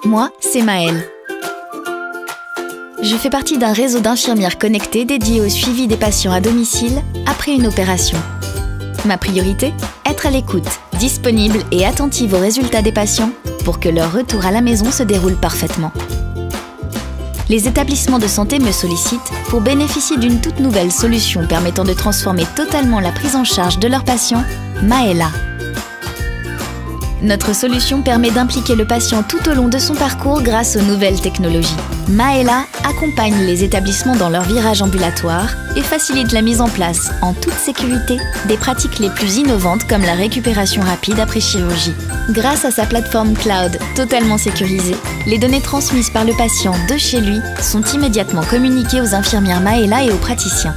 Moi, c'est Maëlle. Je fais partie d'un réseau d'infirmières connectées dédié au suivi des patients à domicile après une opération. Ma priorité ? Être à l'écoute, disponible et attentive aux résultats des patients pour que leur retour à la maison se déroule parfaitement. Les établissements de santé me sollicitent pour bénéficier d'une toute nouvelle solution permettant de transformer totalement la prise en charge de leurs patients, Maëlla. Notre solution permet d'impliquer le patient tout au long de son parcours grâce aux nouvelles technologies. Maëlla accompagne les établissements dans leur virage ambulatoire et facilite la mise en place, en toute sécurité, des pratiques les plus innovantes comme la récupération rapide après chirurgie. Grâce à sa plateforme cloud totalement sécurisée, les données transmises par le patient de chez lui sont immédiatement communiquées aux infirmières Maëlla et aux praticiens.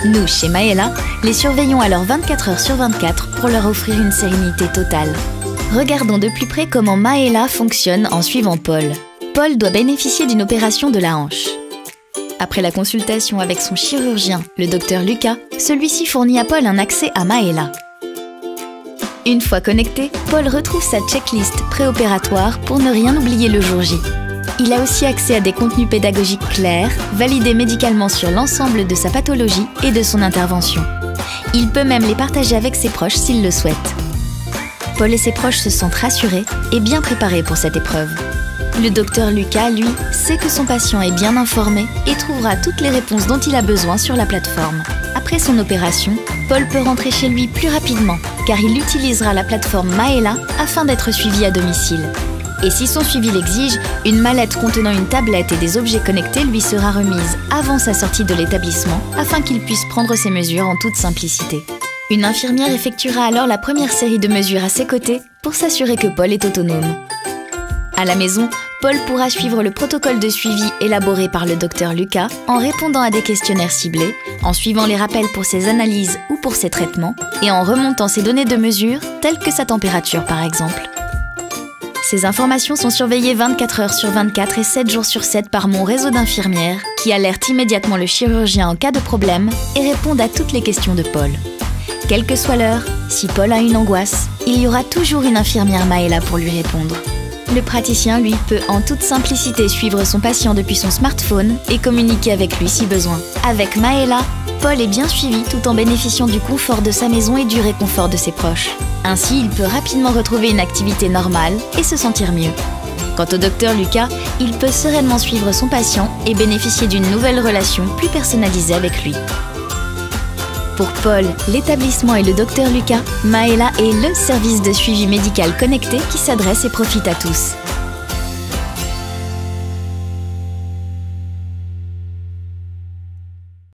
Nous, chez Maëlla, les surveillons alors 24 heures sur 24 pour leur offrir une sérénité totale. Regardons de plus près comment Maëlla fonctionne en suivant Paul. Paul doit bénéficier d'une opération de la hanche. Après la consultation avec son chirurgien, le docteur Lucas, celui-ci fournit à Paul un accès à Maëlla. Une fois connecté, Paul retrouve sa checklist préopératoire pour ne rien oublier le jour J. Il a aussi accès à des contenus pédagogiques clairs, validés médicalement sur l'ensemble de sa pathologie et de son intervention. Il peut même les partager avec ses proches s'il le souhaite. Paul et ses proches se sentent rassurés et bien préparés pour cette épreuve. Le docteur Lucas, lui, sait que son patient est bien informé et trouvera toutes les réponses dont il a besoin sur la plateforme. Après son opération, Paul peut rentrer chez lui plus rapidement car il utilisera la plateforme Maëlla afin d'être suivi à domicile. Et si son suivi l'exige, une mallette contenant une tablette et des objets connectés lui sera remise avant sa sortie de l'établissement afin qu'il puisse prendre ses mesures en toute simplicité. Une infirmière effectuera alors la première série de mesures à ses côtés pour s'assurer que Paul est autonome. À la maison, Paul pourra suivre le protocole de suivi élaboré par le docteur Lucas en répondant à des questionnaires ciblés, en suivant les rappels pour ses analyses ou pour ses traitements et en remontant ses données de mesure, telles que sa température par exemple. Ces informations sont surveillées 24 heures sur 24 et 7 jours sur 7 par mon réseau d'infirmières qui alertent immédiatement le chirurgien en cas de problème et répondent à toutes les questions de Paul. Quelle que soit l'heure, si Paul a une angoisse, il y aura toujours une infirmière Maëlla pour lui répondre. Le praticien, lui, peut en toute simplicité suivre son patient depuis son smartphone et communiquer avec lui si besoin. Avec Maëlla, Paul est bien suivi tout en bénéficiant du confort de sa maison et du réconfort de ses proches. Ainsi, il peut rapidement retrouver une activité normale et se sentir mieux. Quant au docteur Lucas, il peut sereinement suivre son patient et bénéficier d'une nouvelle relation plus personnalisée avec lui. Pour Paul, l'établissement et le docteur Lucas, Maëlla est le service de suivi médical connecté qui s'adresse et profite à tous.